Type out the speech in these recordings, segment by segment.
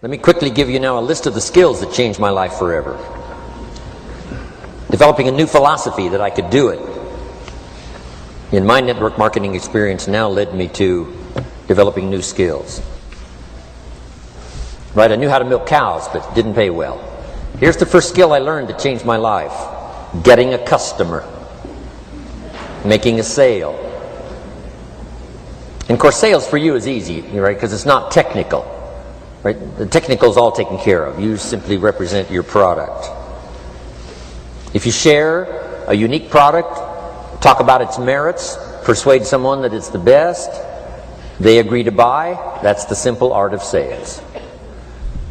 Let me quickly give you now a list of the skills that changed my life forever. Developing a new philosophy that I could do it in my network marketing experience now led me to developing new skills. Right, I knew how to milk cows, but it didn't pay well. Here's the first skill I learned that changed my life. Getting a customer. Making a sale. And of course, sales for you is easy, right? Because it's not technical. Right? The technical is all taken care of. You simply represent your product. If you share a unique product, talk about its merits, persuade someone that it's the best, they agree to buy, that's the simple art of sales.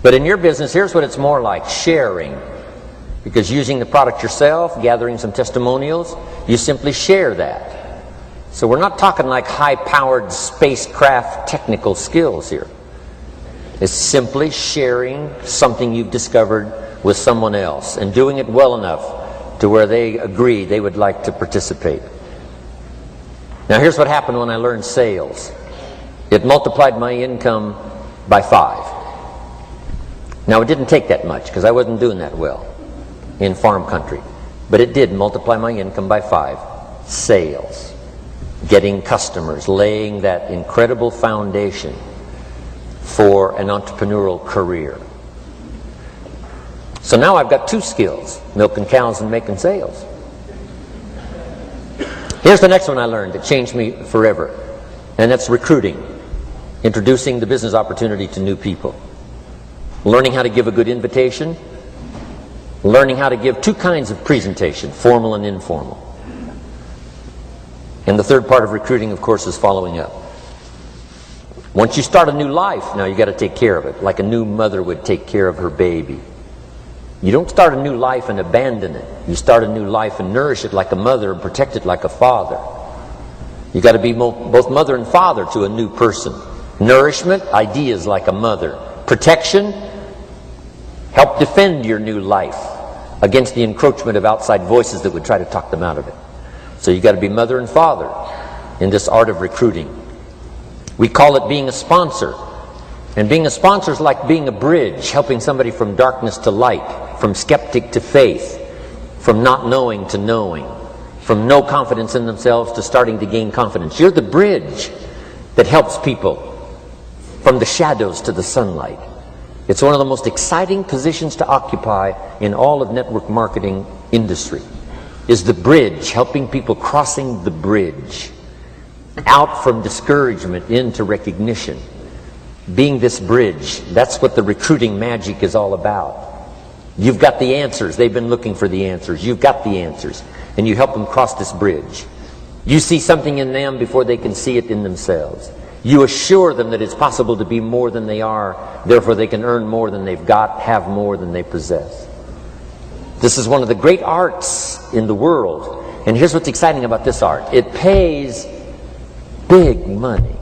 But in your business, here's what it's more like: sharing. Because using the product yourself, gathering some testimonials, you simply share that. So we're not talking like high-powered spacecraft technical skills here. It's simply sharing something you've discovered with someone else and doing it well enough to where they agree they would like to participate. Now here's what happened when I learned sales. It multiplied my income by 5. Now it didn't take that much because I wasn't doing that well in farm country. But it did multiply my income by 5. Sales. Getting customers. Laying that incredible foundation for an entrepreneurial career. So now I've got 2 skills: milking cows and making sales. Here's the next one I learned that changed me forever, and that's recruiting. Introducing the business opportunity to new people. Learning how to give a good invitation. Learning how to give 2 kinds of presentation, formal and informal. And the third part of recruiting, of course, is following up. Once you start a new life, now you got to take care of it, like a new mother would take care of her baby. You don't start a new life and abandon it. You start a new life and nourish it like a mother and protect it like a father. You got to be both mother and father to a new person. Nourishment, ideas like a mother. Protection, help defend your new life against the encroachment of outside voices that would try to talk them out of it. So you got to be mother and father in this art of recruiting. We call it being a sponsor. And being a sponsor is like being a bridge, helping somebody from darkness to light, from skeptic to faith, from not knowing to knowing, from no confidence in themselves to starting to gain confidence. You're the bridge that helps people from the shadows to the sunlight. It's one of the most exciting positions to occupy in all of network marketing industry, is the bridge, helping people crossing the bridge out from discouragement into recognition. Being this bridge, that's what the recruiting magic is all about. You've got the answers. They've been looking for the answers. You've got the answers. And you help them cross this bridge. You see something in them before they can see it in themselves. You assure them that it's possible to be more than they are, therefore they can earn more than they've got, have more than they possess. This is one of the great arts in the world. And here's what's exciting about this art. It pays big money.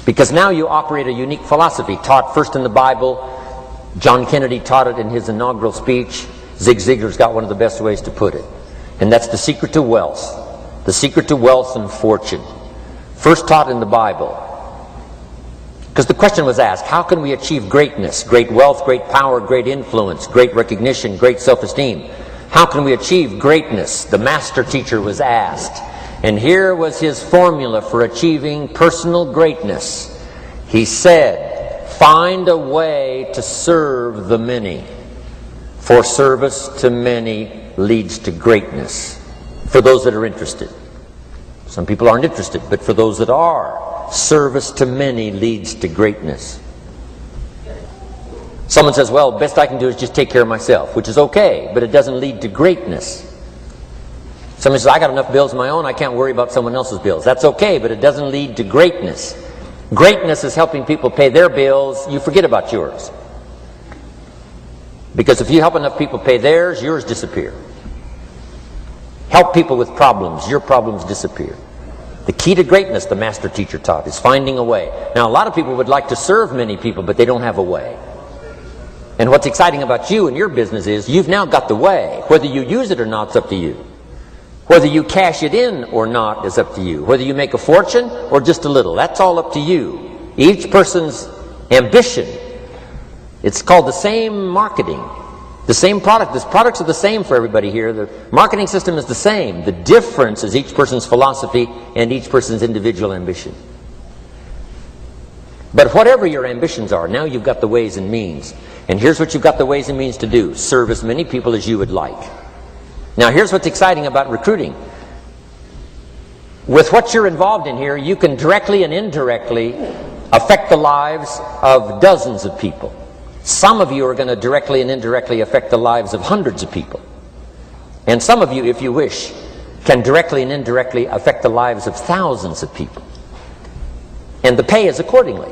Because now you operate a unique philosophy taught first in the Bible. John Kennedy taught it in his inaugural speech. Zig Ziglar's got one of the best ways to put it. And that's the secret to wealth. The secret to wealth and fortune. First taught in the Bible. Because the question was asked, how can we achieve greatness? Great wealth, great power, great influence, great recognition, great self-esteem. How can we achieve greatness? The master teacher was asked. And here was his formula for achieving personal greatness. He said, find a way to serve the many. For service to many leads to greatness. For those that are interested. Some people aren't interested, but for those that are, service to many leads to greatness. Someone says, well, best I can do is just take care of myself, which is okay, but it doesn't lead to greatness. Someone says, I got enough bills of my own, I can't worry about someone else's bills. That's okay, but it doesn't lead to greatness. Greatness is helping people pay their bills, you forget about yours. Because if you help enough people pay theirs, yours disappear. Help people with problems, your problems disappear. The key to greatness, the master teacher taught, is finding a way. Now, a lot of people would like to serve many people, but they don't have a way. And what's exciting about you and your business is you've now got the way. Whether you use it or not, it's up to you. Whether you cash it in or not is up to you. Whether you make a fortune or just a little, that's all up to you. Each person's Ambition. It's called the same marketing. The same product. The products are the same for everybody here. The marketing system is the same. The difference is each person's philosophy and each person's individual ambition. But whatever your ambitions are, now you've got the ways and means. And here's what you've got the ways and means to do. Serve as many people as you would like. Now here's what's exciting about recruiting. With what you're involved in here, you can directly and indirectly affect the lives of dozens of people. Some of you are going to directly and indirectly affect the lives of hundreds of people. And some of you, if you wish, can directly and indirectly affect the lives of thousands of people. And the pay is accordingly.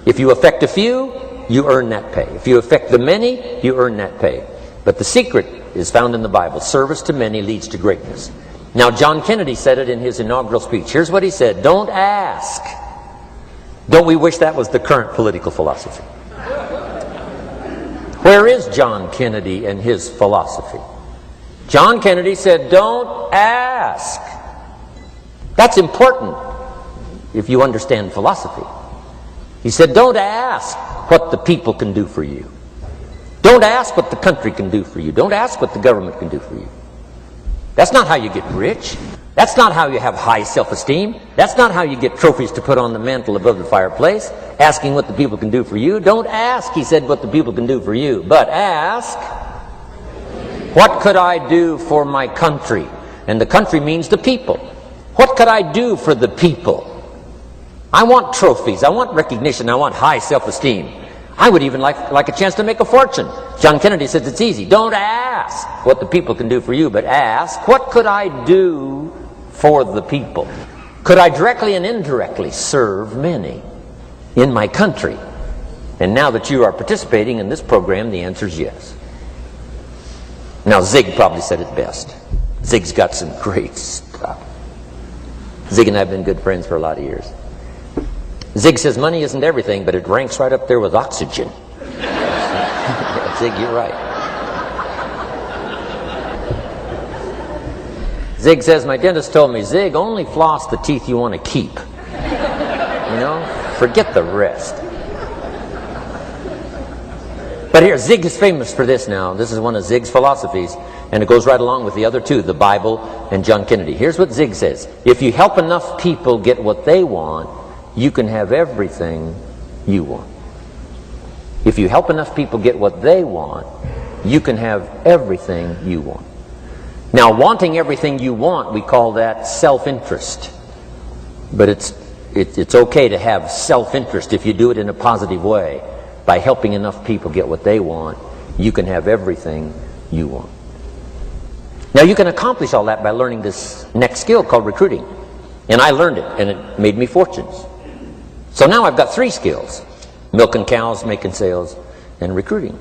If you affect a few, you earn that pay. If you affect the many, you earn that pay. But the secret is found in the Bible. Service to many leads to greatness. Now, John Kennedy said it in his inaugural speech. Here's what he said. Don't ask. Don't we wish that was the current political philosophy? Where is John Kennedy and his philosophy? John Kennedy said, don't ask. That's important if you understand philosophy. He said, don't ask what the people can do for you. Don't ask what the country can do for you. Don't ask what the government can do for you. That's not how you get rich. That's not how you have high self-esteem. That's not how you get trophies to put on the mantle above the fireplace, asking what the people can do for you. Don't ask, he said, what the people can do for you, but ask, what could I do for my country? And the country means the people. What could I do for the people? I want trophies. I want recognition. I want high self-esteem. I would even like a chance to make a fortune. John Kennedy says it's easy. Don't ask what the people can do for you, but ask, what could I do for the people? Could I directly and indirectly serve many in my country? And now that you are participating in this program, the answer is yes. Now, Zig probably said it best. Zig's got some great stuff. Zig and I have been good friends for a lot of years. Zig says money isn't everything, but it ranks right up there with oxygen. Yeah, Zig, you're right. Zig says, my dentist told me, Zig, only floss the teeth you want to keep. You know, forget the rest. But here, Zig is famous for this now. This is one of Zig's philosophies, and it goes right along with the other two, the Bible and John Kennedy. Here's what Zig says. If you help enough people get what they want, you can have everything you want. If you help enough people get what they want, you can have everything you want. Now, wanting everything you want, we call that self-interest. But it's okay to have self-interest if you do it in a positive way. By helping enough people get what they want, you can have everything you want. Now, you can accomplish all that by learning this next skill called recruiting. And I learned it, and it made me fortunes. So now I've got 3 skills: milking cows, making sales, and recruiting.